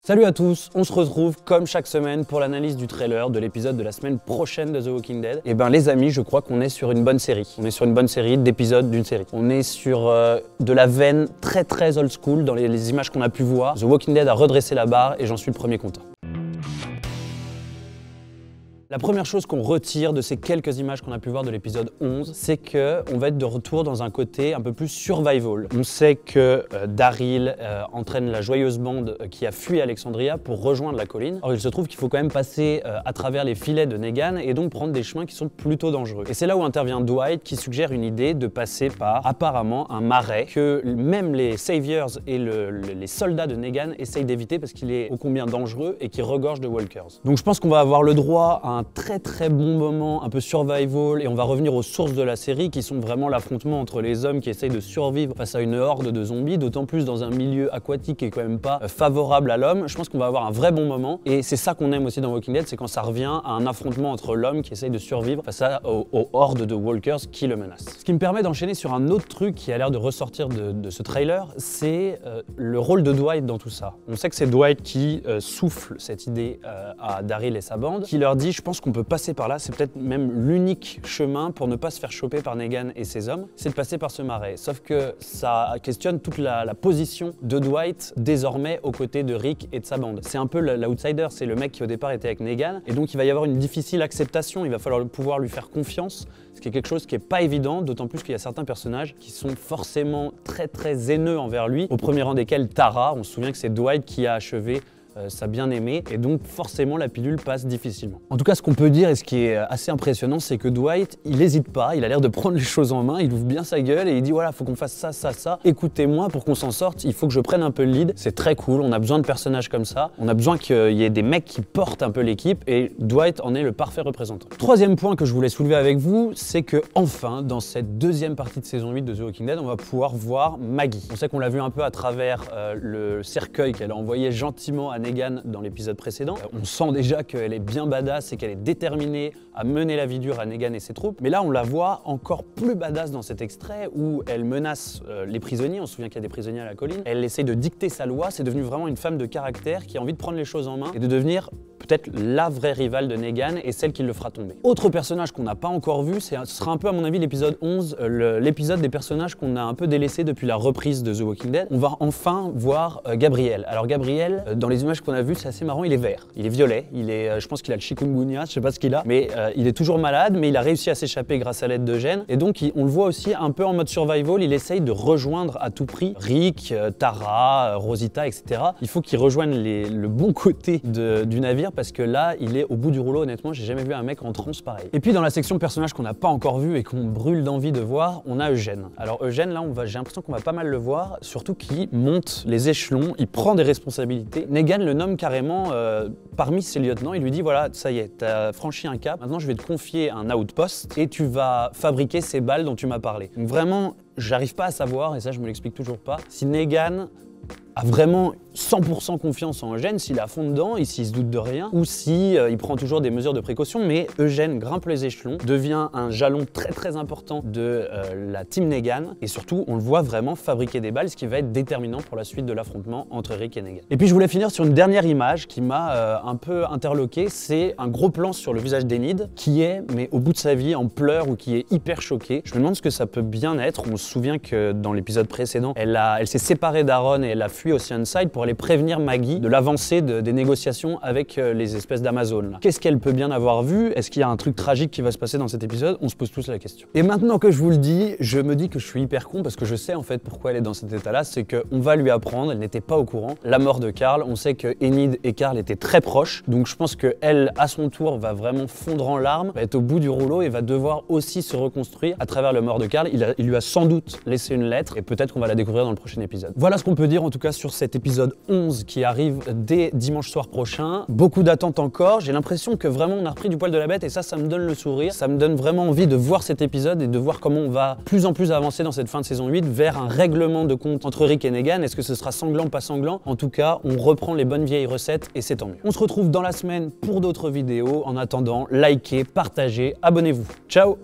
Salut à tous, on se retrouve comme chaque semaine pour l'analyse du trailer de l'épisode de la semaine prochaine de The Walking Dead. Et ben les amis, je crois qu'on est sur une bonne série. On est sur une bonne série d'épisodes d'une série. On est sur de la veine très old school dans les images qu'on a pu voir. The Walking Dead a redressé la barre et j'en suis le premier content. La première chose qu'on retire de ces quelques images qu'on a pu voir de l'épisode 11, c'est qu'on va être de retour dans un côté un peu plus survival. On sait que Daryl entraîne la joyeuse bande qui a fui Alexandria pour rejoindre la colline. Or il se trouve qu'il faut quand même passer à travers les filets de Negan et donc prendre des chemins qui sont plutôt dangereux. Et c'est là où intervient Dwight qui suggère une idée de passer par apparemment un marais que même les Saviors et les soldats de Negan essayent d'éviter parce qu'il est ô combien dangereux et qui regorge de walkers. Donc je pense qu'on va avoir le droit à un très bon moment, un peu survival, et on va revenir aux sources de la série qui sont vraiment l'affrontement entre les hommes qui essayent de survivre face à une horde de zombies, d'autant plus dans un milieu aquatique qui est quand même pas favorable à l'homme. Je pense qu'on va avoir un vrai bon moment, et c'est ça qu'on aime aussi dans Walking Dead, c'est quand ça revient à un affrontement entre l'homme qui essaye de survivre face aux hordes de walkers qui le menacent. Ce qui me permet d'enchaîner sur un autre truc qui a l'air de ressortir de ce trailer, c'est le rôle de Dwight dans tout ça. On sait que c'est Dwight qui souffle cette idée à Daryl et sa bande, qui leur dit « je pense qu'on peut passer par là, c'est peut-être même l'unique chemin pour ne pas se faire choper par Negan et ses hommes, c'est de passer par ce marais. » Sauf que ça questionne toute la position de Dwight désormais aux côtés de Rick et de sa bande. C'est un peu l'outsider, c'est le mec qui au départ était avec Negan, et donc il va y avoir une difficile acceptation, il va falloir pouvoir lui faire confiance, ce qui est quelque chose qui n'est pas évident, d'autant plus qu'il y a certains personnages qui sont forcément très haineux envers lui, au premier rang desquels Tara. On se souvient que c'est Dwight qui a achevé sa bien-aimée, et donc forcément la pilule passe difficilement. En tout cas, ce qu'on peut dire et ce qui est assez impressionnant, c'est que Dwight, il n'hésite pas, il a l'air de prendre les choses en main, il ouvre bien sa gueule et il dit voilà, faut qu'on fasse ça, écoutez-moi pour qu'on s'en sorte, il faut que je prenne un peu le lead, c'est très cool, on a besoin de personnages comme ça, on a besoin qu'il y ait des mecs qui portent un peu l'équipe, et Dwight en est le parfait représentant. Troisième point que je voulais soulever avec vous, c'est que enfin, dans cette deuxième partie de saison 8 de The Walking Dead, on va pouvoir voir Maggie. On sait qu'on l'a vu un peu à travers le cercueil qu'elle a envoyé gentiment à Negan dans l'épisode précédent. On sent déjà qu'elle est bien badass et qu'elle est déterminée à mener la vie dure à Negan et ses troupes. Mais là, on la voit encore plus badass dans cet extrait où elle menace les prisonniers. On se souvient qu'il y a des prisonniers à la colline. Elle essaye de dicter sa loi. C'est devenu vraiment une femme de caractère qui a envie de prendre les choses en main et de devenir peut-être la vraie rivale de Negan et celle qui le fera tomber. Autre personnage qu'on n'a pas encore vu, ce sera un peu à mon avis l'épisode 11, l'épisode des personnages qu'on a un peu délaissés depuis la reprise de The Walking Dead. On va enfin voir Gabriel. Alors Gabriel, dans les images qu'on a vues, c'est assez marrant, il est vert, il est violet, je pense qu'il a le chikungunya, je sais pas ce qu'il a, mais il est toujours malade, mais il a réussi à s'échapper grâce à l'aide de Jen, et donc on le voit aussi un peu en mode survival, il essaye de rejoindre à tout prix Rick, Tara, Rosita, etc. Il faut qu'il rejoigne le bon côté du navire, parce que là, il est au bout du rouleau, honnêtement, j'ai jamais vu un mec en transe pareil. Et puis dans la section personnages qu'on n'a pas encore vu et qu'on brûle d'envie de voir, on a Eugène. Alors Eugène, là, j'ai l'impression qu'on va pas mal le voir, surtout qu'il monte les échelons, il prend des responsabilités. Negan le nomme carrément parmi ses lieutenants, il lui dit voilà, ça y est, t'as franchi un cap, maintenant je vais te confier un outpost et tu vas fabriquer ces balles dont tu m'as parlé. Donc vraiment, j'arrive pas à savoir, et ça je me l'explique toujours pas, si Negan a vraiment 100% confiance en Eugène, s'il est à fond dedans et s'il se doute de rien, ou si il prend toujours des mesures de précaution, mais Eugène grimpe les échelons, devient un jalon très important de la team Negan, et surtout on le voit vraiment fabriquer des balles, ce qui va être déterminant pour la suite de l'affrontement entre Rick et Negan. Et puis je voulais finir sur une dernière image qui m'a un peu interloqué, c'est un gros plan sur le visage d'Enid, qui est, mais au bout de sa vie, en pleurs ou qui est hyper choqué. Je me demande ce que ça peut bien être. On se souvient que dans l'épisode précédent, elle s'est séparée d'Aaron et elle a fui Oceanside pour aller prévenir Maggie de l'avancée des négociations avec les espèces d'Amazon. Qu'est-ce qu'elle peut bien avoir vu? Est-ce qu'il y a un truc tragique qui va se passer dans cet épisode? On se pose tous la question. Et maintenant que je vous le dis, je me dis que je suis hyper con parce que je sais en fait pourquoi elle est dans cet état-là, c'est qu'on va lui apprendre, elle n'était pas au courant, la mort de Carl. On sait que Enid et Carl étaient très proches, donc je pense qu'elle, à son tour, va vraiment fondre en larmes, va être au bout du rouleau et va devoir aussi se reconstruire à travers la mort de Carl. Il lui a sans doute laissé une lettre et peut-être qu'on va la découvrir dans le prochain épisode. Voilà ce qu'on peut dire en tout cas sur cet épisode 11 qui arrive dès dimanche soir prochain. Beaucoup d'attentes encore, j'ai l'impression que vraiment on a repris du poil de la bête et ça me donne le sourire. Ça me donne vraiment envie de voir cet épisode et de voir comment on va plus en plus avancer dans cette fin de saison 8 vers un règlement de compte entre Rick et Negan. Est-ce que ce sera sanglant, pas sanglant? En tout cas, on reprend les bonnes vieilles recettes et c'est tant mieux. On se retrouve dans la semaine pour d'autres vidéos. En attendant, likez, partagez, abonnez-vous. Ciao!